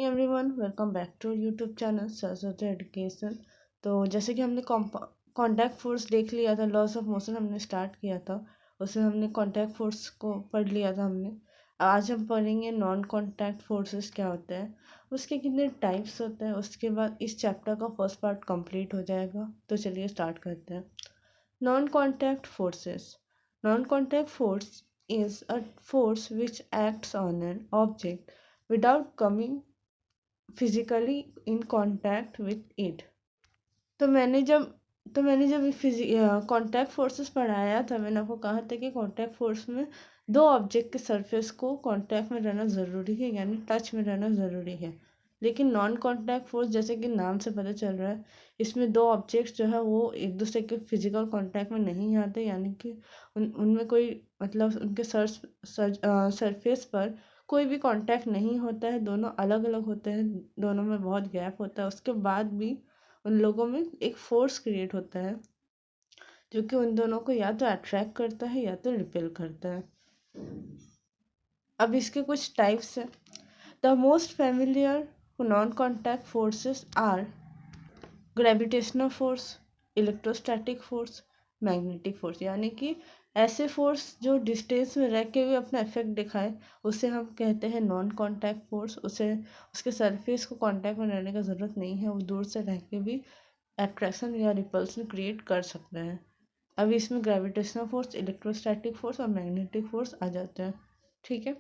Morning everyone, welcome back to YouTube channel Saraswati education. तो जैसे कि हमने कॉन्टैक्ट फोर्स देख लिया था, लॉस ऑफ मोशन हमने स्टार्ट किया था, उसमें हमने कॉन्टैक्ट फोर्स को पढ़ लिया था हमने। आज हम पढ़ेंगे नॉन कॉन्टैक्ट फोर्सेस क्या होते हैं, उसके कितने टाइप्स होते हैं। उसके बाद इस चैप्टर का फर्स्ट पार्ट कंप्लीट हो जाएगा। तो चलिए स्टार्ट करते हैं। Non contact forces. Non contact force is a force which acts on an object without coming physically in contact with it। तो मैंने जब कॉन्टैक्ट फोर्सेस पढ़ाया था, मैंने आपको कहा था कि कॉन्टैक्ट फोर्स में दो ऑब्जेक्ट के सरफेस को कांटेक्ट में रहना ज़रूरी है, यानी टच में रहना ज़रूरी है। लेकिन नॉन कांटेक्ट फोर्स, जैसे कि नाम से पता चल रहा है, इसमें दो ऑब्जेक्ट्स जो है वो एक दूसरे के फिजिकल कांटेक्ट में नहीं आते, यानी कि उनमें कोई मतलब उनके सरफेस पर कोई भी कांटेक्ट नहीं होता है। दोनों अलग अलग होते हैं, दोनों में बहुत गैप होता है। उसके बाद भी उन लोगों में एक फोर्स क्रिएट होता है जो कि उन दोनों को या तो अट्रैक्ट करता है या तो रिपेल करता है। अब इसके कुछ टाइप्स हैं। The most familiar non contact forces are gravitational force, electrostatic force, magnetic force. यानी कि ऐसे फोर्स जो डिस्टेंस में रह के भी अपना इफेक्ट दिखाए, उसे हम कहते हैं नॉन कॉन्टैक्ट फोर्स। उसे उसके सरफेस को कॉन्टैक्ट में रहने का ज़रूरत नहीं है, वो दूर से रह के भी अट्रैक्शन या रिपल्सन क्रिएट कर सकते हैं। अब इसमें ग्रेविटेशनल फोर्स, इलेक्ट्रोस्टैटिक फोर्स और मैग्नेटिक फोर्स आ जाते हैं। ठीक है,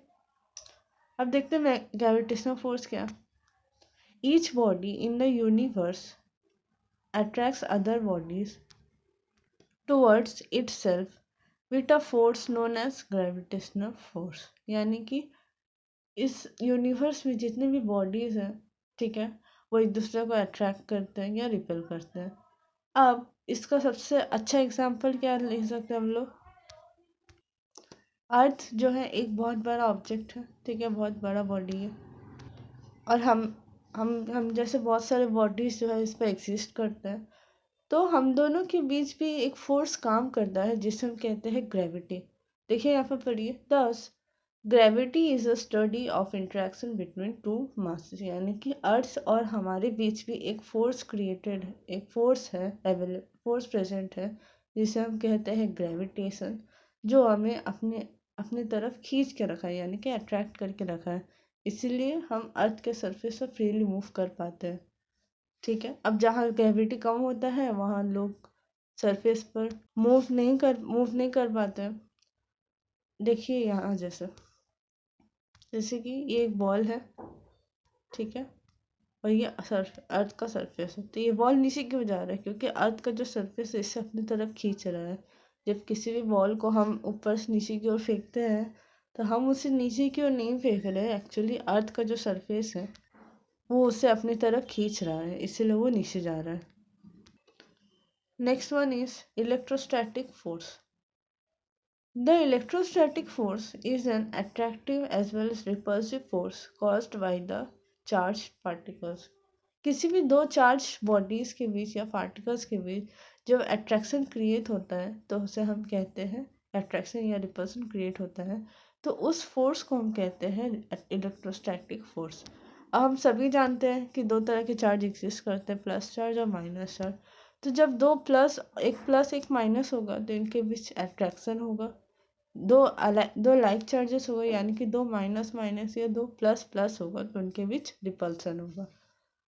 अब देखते हैं ग्रेविटेशनल फोर्स क्या। Each body in the universe attracts other bodies towards itself with a force known as gravitational force। यानी कि इस यूनिवर्स में जितने भी बॉडीज हैं, ठीक है, वो एक दूसरे को अट्रैक्ट करते हैं या रिपेल करते हैं। अब इसका सबसे अच्छा एग्जांपल क्या ले सकते हैं हम लोग। अर्थ जो है एक बहुत बड़ा ऑब्जेक्ट है, ठीक है, बहुत बड़ा बॉडी है, और हम जैसे बहुत सारे बॉडीज जो है इस पर एग्जिस्ट करते हैं। तो हम दोनों के बीच भी एक फोर्स काम करता है जिसे हम कहते हैं ग्रेविटी। देखिए यहाँ पर पढ़िए, दस gravity is a study of interaction between two masses. यानी कि अर्थ और हमारे बीच भी एक फोर्स क्रिएटेड है, एक फोर्स है, फोर्स प्रेजेंट है, जिसे हम कहते हैं ग्रेविटेशन, जो हमें अपने अपने तरफ खींच के रखा है, यानी कि अट्रैक्ट करके रखा है। इसीलिए हम अर्थ के सरफेस पर फ्रीली मूव कर पाते हैं। ठीक है, अब जहाँ ग्रेविटी कम होता है वहाँ लोग सरफेस पर मूव नहीं कर पाते। देखिए यहाँ जैसे कि ये एक बॉल है, ठीक है, और ये अर्थ का सरफेस है। तो ये बॉल नीचे क्यों जा रहा है, क्योंकि अर्थ का जो सरफेस है इसे अपनी तरफ खींच रहा है। जब किसी भी बॉल को हम ऊपर से नीचे की ओर फेंकते हैं, तो हम उसे नीचे की ओर नहीं फेंक रहे हैं, एक्चुअली अर्थ का जो सरफेस है वो उसे अपनी तरफ खींच रहा है, इसीलिए वो नीचे जा रहा है। Next one is electrostatic force. The electrostatic force is an attractive as well as repulsive force caused by the charged particles। किसी भी दो चार्ज बॉडीज के बीच या पार्टिकल्स के बीच जब अट्रैक्शन क्रिएट होता है तो उसे हम कहते हैं, अट्रैक्शन या रिपल्सन क्रिएट होता है तो उस फोर्स को हम कहते हैं इलेक्ट्रोस्टैटिक फोर्स। अब हम सभी जानते हैं कि दो तरह के चार्ज एग्जिस्ट करते हैं, प्लस चार्ज और माइनस चार्ज। तो जब प्लस एक माइनस होगा तो इनके बीच अट्रैक्शन होगा। दो लाइक चार्जेस हो गए, यानी कि दो माइनस माइनस या दो प्लस प्लस होगा तो उनके बीच रिपल्सन होगा।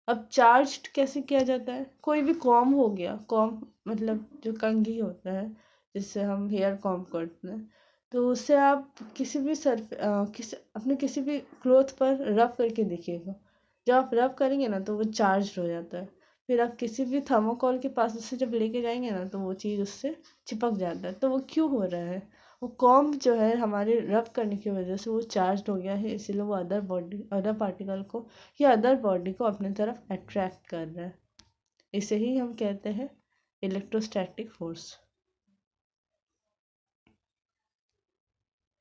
अब चार्ज कैसे किया जाता है, कोई भी कॉम हो गया, कॉम मतलब जो कंघी होता है जिससे हम हेयर कॉम करते हैं, तो उससे आप किसी भी किसी भी क्लोथ पर रब करके देखिएगा। जब आप रब करेंगे ना तो वो चार्ज हो जाता है। फिर आप किसी भी थर्मोकोल के पास उससे जब लेके जाएंगे ना तो वो चीज़ उससे चिपक जाता है। तो वो क्यों हो रहा है, वो कॉम्ब जो है हमारे रब करने की वजह से वो चार्ज हो गया है, इसीलिए वो अदर पार्टिकल को या अदर बॉडी को अपने तरफ अट्रैक्ट कर रहा है। इसे ही हम कहते हैं electrostatic force.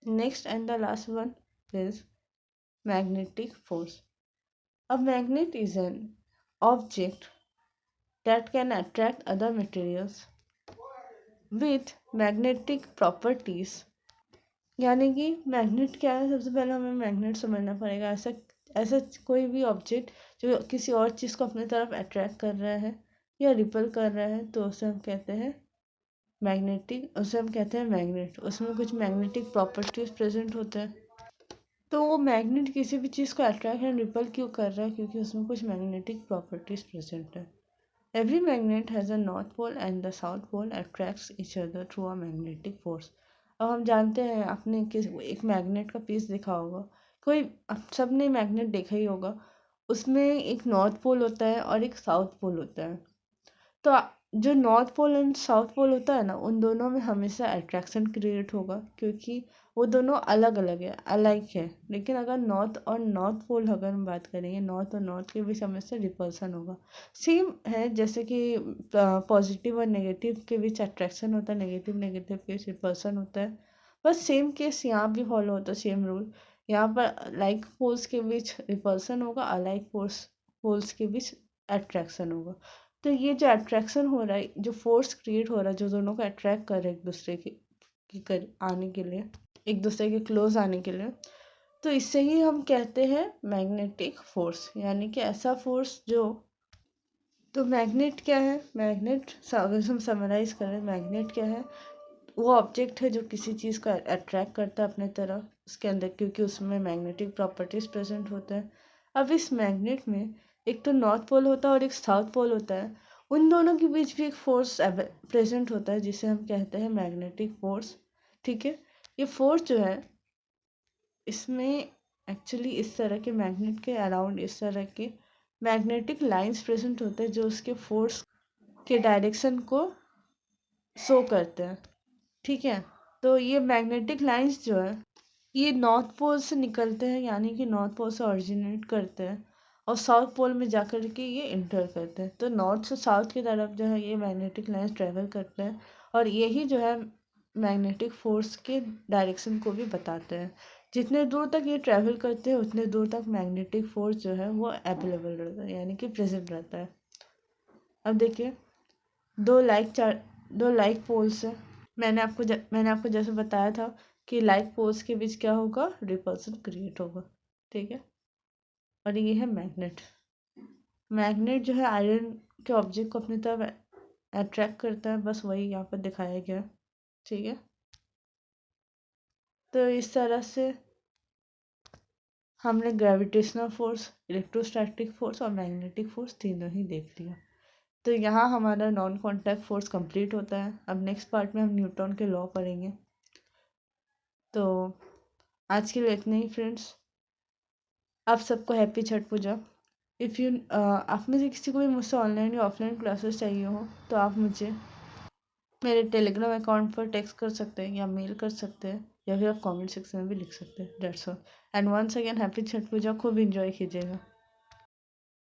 Next and the last one is magnetic force. A magnet is an object that can attract other materials with magnetic properties। यानी कि मैग्नेट क्या है, सबसे पहले हमें मैग्नेट समझना पड़ेगा। ऐसा ऐसा कोई भी ऑब्जेक्ट जो किसी और चीज़ को अपनी तरफ अट्रैक्ट कर रहा है या रिपल कर रहा है तो उसे हम कहते हैं मैग्नेट। उसमें कुछ मैग्नेटिक प्रॉपर्टीज प्रेजेंट होते हैं। तो वो मैग्नेट किसी भी चीज़ को अट्रैक्ट एंड रिपल क्यों कर रहा है, क्योंकि उसमें कुछ मैग्नेटिक प्रॉपर्टीज प्रेजेंट है। Every magnet has a north pole and the south pole attracts each other through a magnetic force। अब हम जानते हैं, आपने किस एक मैग्नेट का पीस देखा होगा, कोई सबने मैग्नेट देखा ही होगा, उसमें एक नॉर्थ पोल होता है और एक साउथ पोल होता है। तो जो north pole and south pole होता है ना, उन दोनों में हमेशा अट्रैक्शन क्रिएट होगा, क्योंकि वो दोनों अलग अलग है, अलाइक है। लेकिन अगर नॉर्थ पोल अगर हम बात करेंगे, नॉर्थ और नॉर्थ के बीच हमेशा रिपल्सन होगा। सेम है जैसे कि पॉजिटिव और नेगेटिव के बीच अट्रैक्शन होता है, नेगेटिव नेगेटिव के बीच रिपल्सन होता है। बस सेम केस यहाँ भी फॉलो होता है, सेम रूल। यहाँ पर लाइक पोल्स के बीच रिपल्सन होगा, अलाइक पोल्स के बीच अट्रैक्शन होगा। तो ये जो अट्रैक्शन हो रहा है, जो फोर्स क्रिएट हो रहा है, जो दोनों को अट्रैक्ट कर रहे हैं एक दूसरे की कर आने के लिए, एक दूसरे के क्लोज आने के लिए, तो इससे ही हम कहते हैं मैग्नेटिक फोर्स, यानी कि ऐसा फोर्स जो। तो मैग्नेट क्या है? मैग्नेट अगर हम समराइज करें, मैग्नेट क्या है? वो ऑब्जेक्ट है जो किसी चीज़ को अट्रैक्ट करता है अपने तरफ उसके अंदर, क्योंकि उसमें मैग्नेटिक प्रॉपर्टीज प्रेजेंट होते हैं। अब इस मैग्नेट में एक तो नॉर्थ पोल होता है और एक साउथ पोल होता है। उन दोनों के बीच भी एक फोर्स प्रेजेंट होता है जिसे हम कहते हैं मैग्नेटिक फोर्स। ठीक है, ये फोर्स जो है, इसमें एक्चुअली इस तरह के मैग्नेट के अराउंड इस तरह के मैग्नेटिक लाइंस प्रेजेंट होते हैं जो उसके फोर्स के डायरेक्शन को शो करते हैं। ठीक है, तो ये मैग्नेटिक लाइंस जो है, ये नॉर्थ पोल से निकलते हैं, यानी कि नॉर्थ पोल से ओरिजिनेट करते हैं और साउथ पोल में जाकर के ये इंटर करते हैं। तो नॉर्थ से साउथ की तरफ जो है ये मैग्नेटिक लाइंस ट्रेवल करते हैं, और यही जो है मैग्नेटिक फोर्स के डायरेक्शन को भी बताते हैं। जितने दूर तक ये ट्रैवल करते हैं उतने दूर तक मैग्नेटिक फोर्स जो है वो अवेलेबल रहता है, यानी कि प्रेजेंट रहता है। अब देखिए, दो लाइक पोल्स है। मैंने आपको जैसे बताया था कि लाइक पोल्स के बीच क्या होगा, रिपल्सन क्रिएट होगा। ठीक है, और ये है मैग्नेट। मैग्नेट जो है आयरन के ऑब्जेक्ट को अपनी तरफ अट्रैक्ट करता है, बस वही यहाँ पर दिखाया गया। ठीक है, तो इस तरह से हमने ग्रेविटेशनल फोर्स, इलेक्ट्रोस्टैटिक फोर्स और मैग्नेटिक फोर्स तीनों ही देख लिया। तो यहाँ हमारा नॉन कॉन्टैक्ट फोर्स कंप्लीट होता है। अब नेक्स्ट पार्ट में हम न्यूटन के लॉ पढ़ेंगे। तो आज के लिए इतने ही फ्रेंड्स। आप सबको happy Chhath Puja. If you आप में से किसी को भी मुझसे ऑनलाइन या ऑफलाइन क्लासेस चाहिए हो तो आप मुझे मेरे टेलीग्राम अकाउंट पर टेक्स्ट कर सकते हैं या मेल कर सकते हैं, या फिर आप कमेंट सेक्शन में भी लिख सकते हैं। That's all, and once again happy Chhath Puja. खूब इंजॉय कीजिएगा।